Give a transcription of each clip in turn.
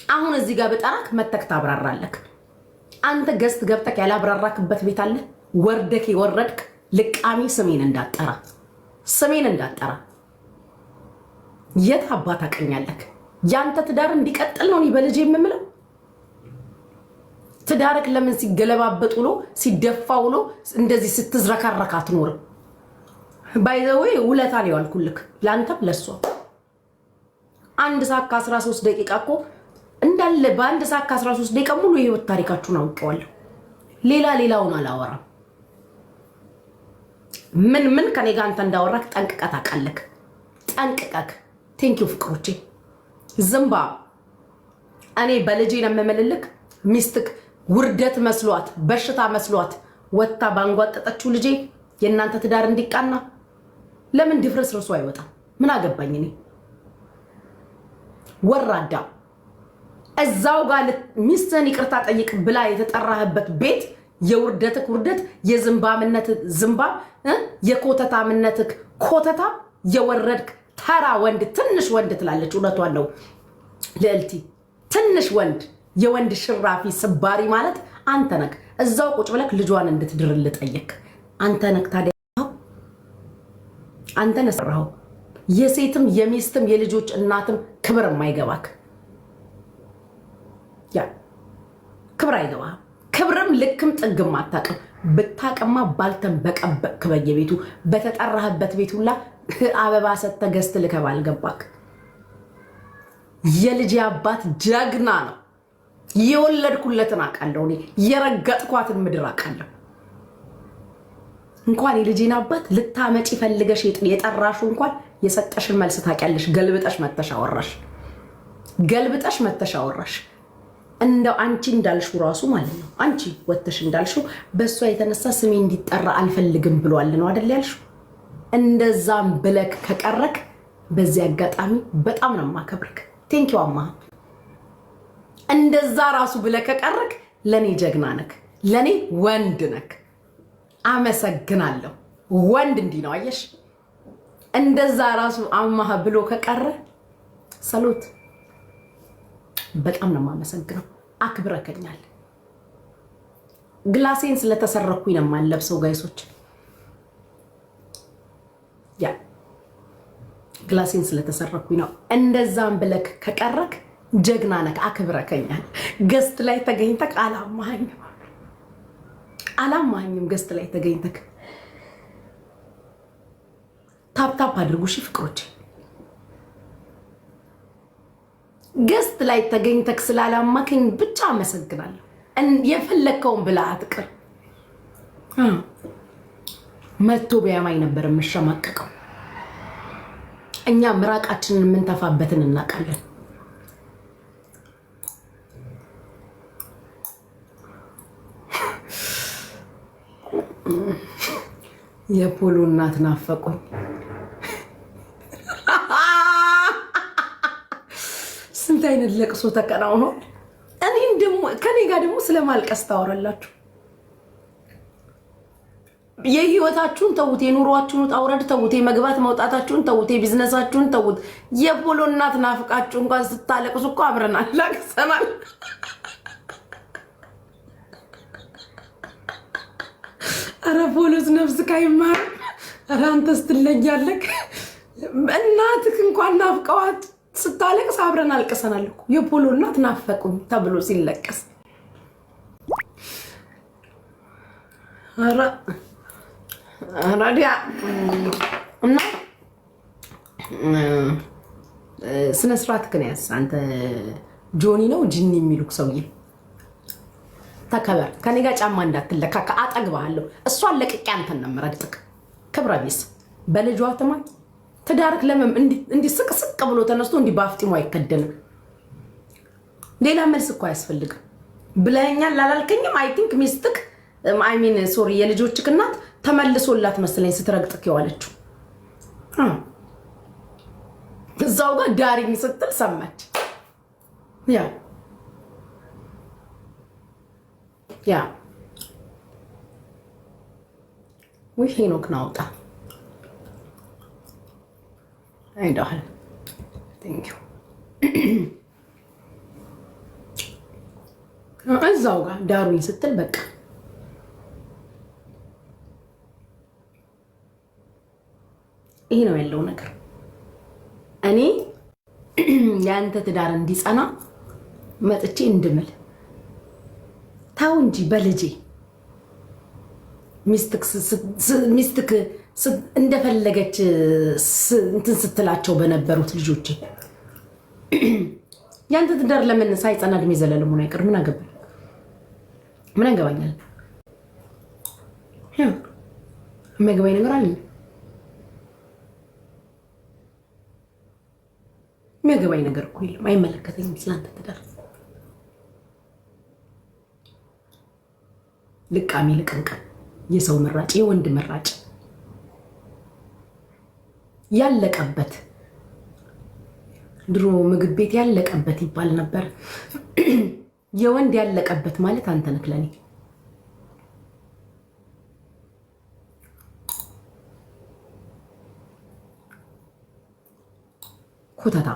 አሁን እዚህ ጋር በጠራክ መተክ ታብራራለክ አንተ ገስት ገብተክ ያላብራራክበት ቤት አለ ወርደክ ይወረድክ ልቃሚ ስሜን እንዳጠራ የት አባታ ቀኛለክ ያንተ ትዳር እንዲቀጥል ነው በልጅ የምምለው ትዳርክ ለምን ሲገለባበጥ ውሎ ሲደፋ ውሎ እንደዚህ ስትዝረከረክ አትኖር ባይ ዘ ዌይ ውለታ ነው ያልኩልክ ላንተም ለሷ አንድ ሰዓት ከ13 ደቂቃ እኮ እንዳለ በአንድ ሰዓት ከ13 ደቂቃ ሙሉ የህይወት ታሪካችሁን አውቀዋለሁ ሌላውን አላወራም ምን ከኔ ጋር አንተ እንዳወራክ ጠንቅቀህ ታውቃለህ ጠንቅቀህ ቴንክ ዩ ፍቅሮቼ ዝምባ እኔ በልጄ ነው የምመልልክ ሚስትክ ውርደት መስሏት በሽታ መስሏት ወጣ ባንጓጠጠችው ልጄ የእናንተ ትዳር እንዲቃና ለምን ድፍረስ ረሱ አይወጣም ምን አገባኝ እኔ ወራዳ እዛው ጋር ሚስተን ይቅርታ ጠይቅ ብላ የተጠራህበት ቤት የውርደትክ ውርደት የዝምባምነት ዝምባ የኮተታምነትክ ኮተታ የወረድክ ተራ ወንድ ትንሽ ወንድ ትላለች እውነቷን ነው ለልቲ ትንሽ ወንድ የወንድ ሽራፊ ስባሪ ማለት አንተ ነክ እዛው ቁጭ ብለክ ልጇን እንድትድርል ጠየቅ አንተ ነክ ታዲያ አንተ ነስራው የሴትም የሚስትም የልጆች እናትም ክብር የማይገባክ ያ ክብር አይገባ ክብርም ልክም ጥግም አታቀም ብታቀማ ባልተን በቀበክ በየቤቱ በተጠራህበት ቤቱላ አበባ ሰተገስት ልከባል ገባክ የልጅ አባት ጀግና ነው የወለድኩለትን አቃለው እኔ የረገጥኳትን ምድር አቃለው እንኳን የልጅን አባት ልታመጪ ፈልገሽ የጠራሹ እንኳን የሰጠሽን መልስ ታውቂያለሽ ገልብጠሽ መተሻወራሽ እንደው አንቺ እንዳልሽው ራሱ ማለት ነው አንቺ ወተሽ እንዳልሽው በሷ የተነሳ ስሜ እንዲጠራ አልፈልግም ብሏል ነው አይደል ያልሽው እንደዛም ብለክ ከቀረክ በዚህ አጋጣሚ በጣም ነው ማከብርክ ቴንክ ዩ አማ እንደዛ ራሱ ብለክ ከቀረክ ለኔ ጀግና ነክ ለኔ ወንድ ነክ አመሰግናለሁ ወንድ እንዲ ነው አየሽ እንደዛ ራሱ አማህ ብሎ ከቀረ ሰሉት በጣም ነው ማመሰግነው አክብረከኛል ግላሴን ስለተሰረኩኝ ነው ማለብሰው ጋይሶች ያ ግላሴን ስለተሰረኩኝ ነው እንደዛም ብለክ ከቀረክ ጀግና ነክ አክብረከኛል ገስት ላይ ተገኝተክ አላማኝም ገስት ላይ ተገኝተክ ታፕ አድርጉ እሺ ፍቅሮች ገስት ላይ ተገኝተክ ስላላማከኝ ብቻ አመሰግናለሁ የፈለከውን ብላ አትቀር መጥቶ ቢያማኝ ነበር የምሸማቀቀው እኛ ምራቃችንን የምንተፋበትን እናውቃለን የፖሎ እናት ናፈቁኝ ስንት አይነት ለቅሶ ተቀናውኖ እኔን ደግሞ ከኔ ጋር ደግሞ ስለማልቀስ ታወራላችሁ የህይወታችሁን ተውት የኑሯችሁን ታውረድ ተውት መግባት መውጣታችሁን ተውት ቢዝነሳችሁን ተውት የፖሎ እናት ናፍቃችሁ እንኳን ስታለቅሱ እኮ አብረናል ላቅሰናል አረ ፖሎስ ነፍስ ካይማር አረ አንተስ ትለያለክ እናትክ እንኳን ናፍቀዋት ስታለቅስ አብረን አልቀሰናል እኮ የፖሎ እናት ናፈቁኝ ተብሎ ሲለቀስ አራዲያ እና ስነ ስርዓት ከነያስ አንተ ጆኒ ነው ጂኒ የሚሉክ ሰውዬ ተከበር ከኔ ጋር ጫማ እንዳትለካ አጠግባለሁ እሷን ለቅቄ አንተን ነው የምረግጥክ ክብረ ቢስ በልጇ ተማን ትዳርክ ለምን እንዲ ስቅስቅ ብሎ ተነስቶ እንዲ ባፍጢሙ አይከደንም ሌላ መልስ እኮ አያስፈልግም ብለኛል ላላልከኝም አይ ቲንክ ሚስትክ አይ ሚን ሶሪ የልጆችክ እናት ተመልሶላት መስለኝ ስትረግጥክ ይዋለችው እዛው ጋር ዳሪኝ ስትል ሰማች ያ ወይ ሄኖክ ናውጣ አይደል ቴንክ ዩ እዛው ጋር ዳሩኝ ስትል በቃ ይሄ ነው ያለው ነገር። እኔ ያንተ ትዳር እንዲጸና መጥቼ እንድምል ታው እንጂ በልጄ ሚስትክ እንደፈለገች እንትን ስትላቸው በነበሩት ልጆቼ ያንተ ትዳር ለምን ሳይጸና እድሜ ዘለለም ሆነ አይቀር? ምን አገባኝ? ምን አገባኛል? የሚያገባኝ ነገር አለ? የሚያገባኝ ነገር እኮ የለም። አይመለከተኝም ስላንተ ትዳር። ልቃሚ ልቅንቅን የሰው መራጭ የወንድ መራጭ ያለቀበት ድሮ ምግብ ቤት ያለቀበት ይባል ነበር። የወንድ ያለቀበት ማለት አንተ ነህ ለኔ። ኮተታ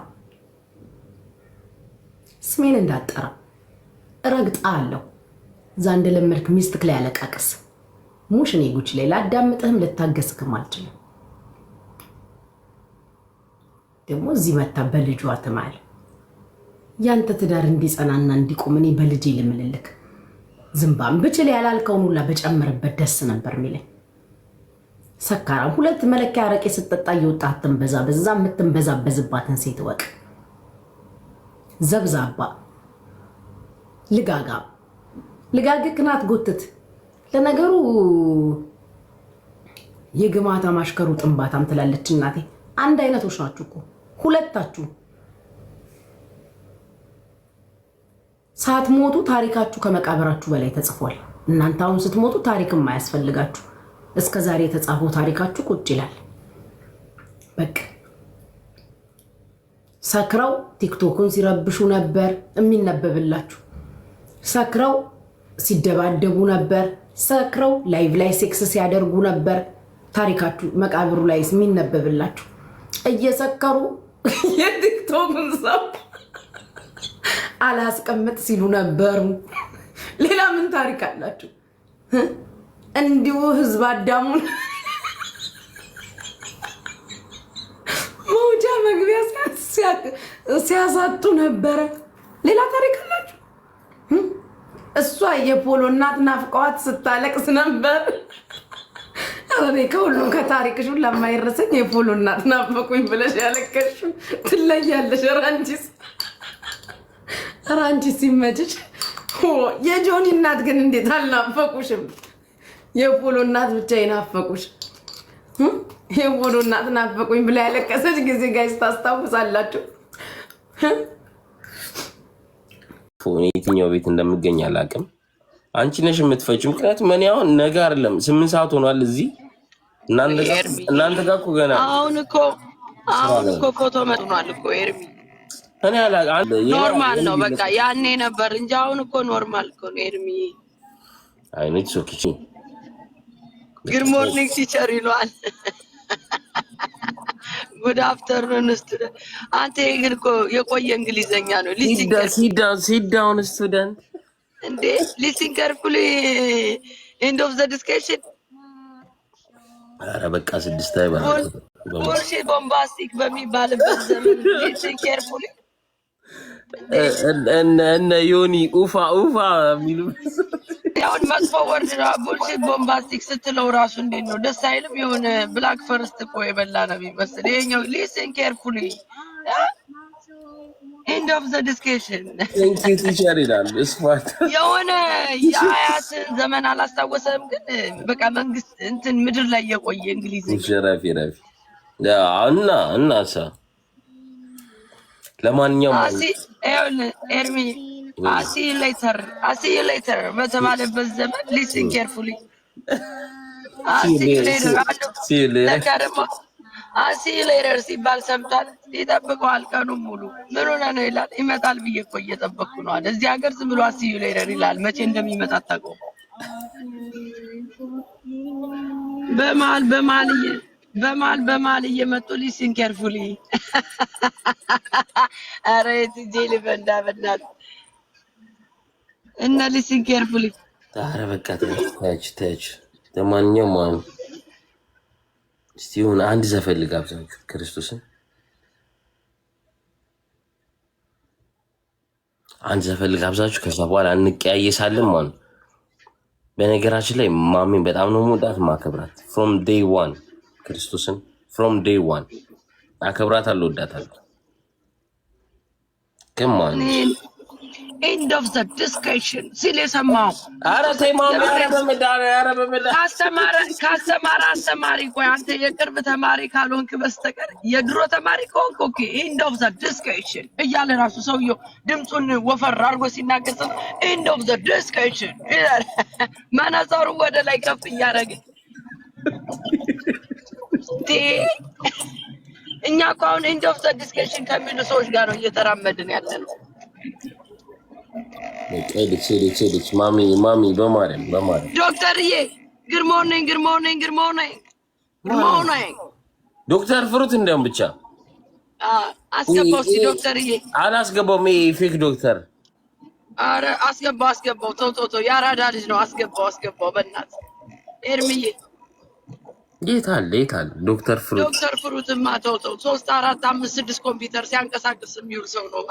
ስሜን እንዳጠራ ረግጣ አለው ዛንድ ለመልክ ሚስትክ ላይ ያለቃቀስ ሙሽ እኔ ጉች ላይ ላዳምጥህም ልታገስክም አልችልም። ደግሞ እዚህ መታ በልጇ ትማል ያንተ ትዳር እንዲጸናና እንዲቆም እኔ በልጄ ልምልልክ ዝምባም ብችል ያላልከውን ሁላ በጨመረበት ደስ ነበር የሚለኝ። ሰካራም ሁለት መለኪያ አረቄ ስትጠጣ እየወጣህ ትንበዛ በዛ የምትንበዛበዝባትን ሴት ወቅ ዘብዛባ ልጋግክ ናት ጎትት። ለነገሩ የግማታ ማሽከሩ ጥንባታም ትላለች እናቴ። አንድ አይነቶች ናችሁ እኮ ሁለታችሁ። ሳትሞቱ ታሪካችሁ ከመቃብራችሁ በላይ ተጽፏል። እናንተ አሁን ስትሞቱ ታሪክም አያስፈልጋችሁ። እስከ ዛሬ የተጻፈው ታሪካችሁ ቁጭ ይላል። በቃ ሰክረው ቲክቶክን ሲረብሹ ነበር የሚነበብላችሁ። ሰክረው ሲደባደቡ ነበር። ሰክረው ላይቭ ላይ ሴክስ ሲያደርጉ ነበር። ታሪካችሁ መቃብሩ ላይ የሚነበብላችሁ። እየሰከሩ የቲክቶክን ሰው አላስቀምጥ ሲሉ ነበሩ። ሌላ ምን ታሪክ አላችሁ? እንዲሁ ህዝብ አዳሙን መውጫ መግቢያ ሲያሳጡ ነበረ። ሌላ ታሪክ አላችሁ? እሷ የፖሎ እናት ናፍቀዋት ስታለቅስ ነበር። እኔ ከሁሉም ከታሪክሽ ለማይረሰኝ የፖሎ እናት ናፈቁኝ ብለሽ ያለቀሽ ትለያለሽ። ራንቺስ ሲመጭሽ። የጆኒ እናት ግን እንዴት አልናፈቁሽም? የፖሎ እናት ብቻ ይናፈቁሽ። የፖሎ እናት ናፈቁኝ ብላ ያለቀሰች ጊዜ ጋይስ ታስታውሳላችሁ? የትኛው ቤት እንደምገኝ አላውቅም። አንቺ ነሽ የምትፈጪው። ምክንያቱም እኔ አሁን ነገ አይደለም 8 ሰዓት ሆኗል እዚህ እናንተ ጋር እኮ ገና አሁን እኮ ኮቶ መጥኗል እኮ ኤርሚ። እኔ አላውቅም። ኖርማል ነው በቃ ያኔ ነበር እንጂ አሁን እኮ ኖርማል እኮ ነው ኤርሚ። አይ ነኝ ሶኪቺ ጉድ ሞርኒንግ ቲቸር ይሏል። ጉድ አፍተርኑን ስቱደንት። አንተ ግን እኮ የቆየ እንግሊዘኛ ነው። ሲት ዳውን ስቱደንት እንዴ ሊስን ካርፉሊ ኤንድ ኦፍ ዘ ዲስከሽን። ኧረ በቃ 6 አይባል ፖርሺ ቦምባስቲክ በሚባልበት ዘመን ሊስን ካርፉሊ እነ ዮኒ ኡፋ የሚሉ ያውን መጥፎ ወርድ ነው። ቡልሺት ቦምባስቲክ ስትለው ራሱ እንዴት ነው ደስ አይልም? የሆነ ብላክ ፈርስት እኮ የበላ ነው የሚመስል። ይሄኛው ሊስን ኬርፉሊ ኤንድ ኦፍ ዘ ዲስከሽን ቲቸር ይላል። እስፋት የሆነ የአያትን ዘመን አላስታወሰም፣ ግን በቃ መንግስት እንትን ምድር ላይ የቆየ እንግሊዝኛ ሸራፊ እናሳ ለማንኛውም ኤርሚ አሲ ሌተር በተባለበት ዘመን ሊስን ኬርፉሊ አሲ ሌተር ሲባል ሰምቷል። ይጠብቀዋል ቀኑን ሙሉ። ምን ሆነ ነው ይላል። ይመጣል ብዬ እኮ እየጠበቅኩ ነው አለ። እዚህ ሀገር ዝም ብሎ አሲ ሌተር ይላል። መቼ እንደሚመጣ አታውቀውም። በመሀል እየመጡ ሊስን ኬርፉሊ። ኧረ የትጄ ልበንዳ በእናትህ እና ሊስን ኬርፉሊ ኧረ በቃ ተች ለማንኛውም ማን እስቲ ይሁን አንድ ዘፈን ልጋብዛችሁ ክርስቶስን አንድ ዘፈን ልጋብዛችሁ ከዛ በኋላ እንቀያየሳለን ማለት በነገራችን ላይ ማሚን በጣም ነው የምወዳት ማከብራት from day one ክርስቶስን from day one አከብራታለሁ እወዳታለሁ ከማን end of the discussion ሲል የሰማው ኧረ ተይ ማሚ ኧረ በመዳ ካስተማረ አስተማሪ ቆይ አንተ የቅርብ ተማሪ ካልሆንክ በስተቀር የድሮ ተማሪ ከሆንክ ኦኬ end of the discussion እያለ ራሱ ሰውየው ድምፁን ወፈር አድርጎ ሲናገር end of the discussion ማናዛሩ ወደ ላይ ከፍ እያደረገ እኛ እኮ አሁን end of the discussion ከሚሉ ሰዎች ጋር ነው እየተራመድን ያለነው ልጅ ማሚ በማርያም ዶክተርዬ good morning ዶክተር ፍሩት እንደውም ብቻ አስገባው እስኪ ዶክተርዬ አላስገባውም ፌክ ዶክተር አረ አስገባው ተው ያራዳ ልጅ ነው አስገባው በእናትህ ኤርሚዬ የት አለ ዶክተር ፍሩትማ ተው 3 4 5 6 ኮምፒውተር ሲያንቀሳቅስ የሚውል ሰው ነው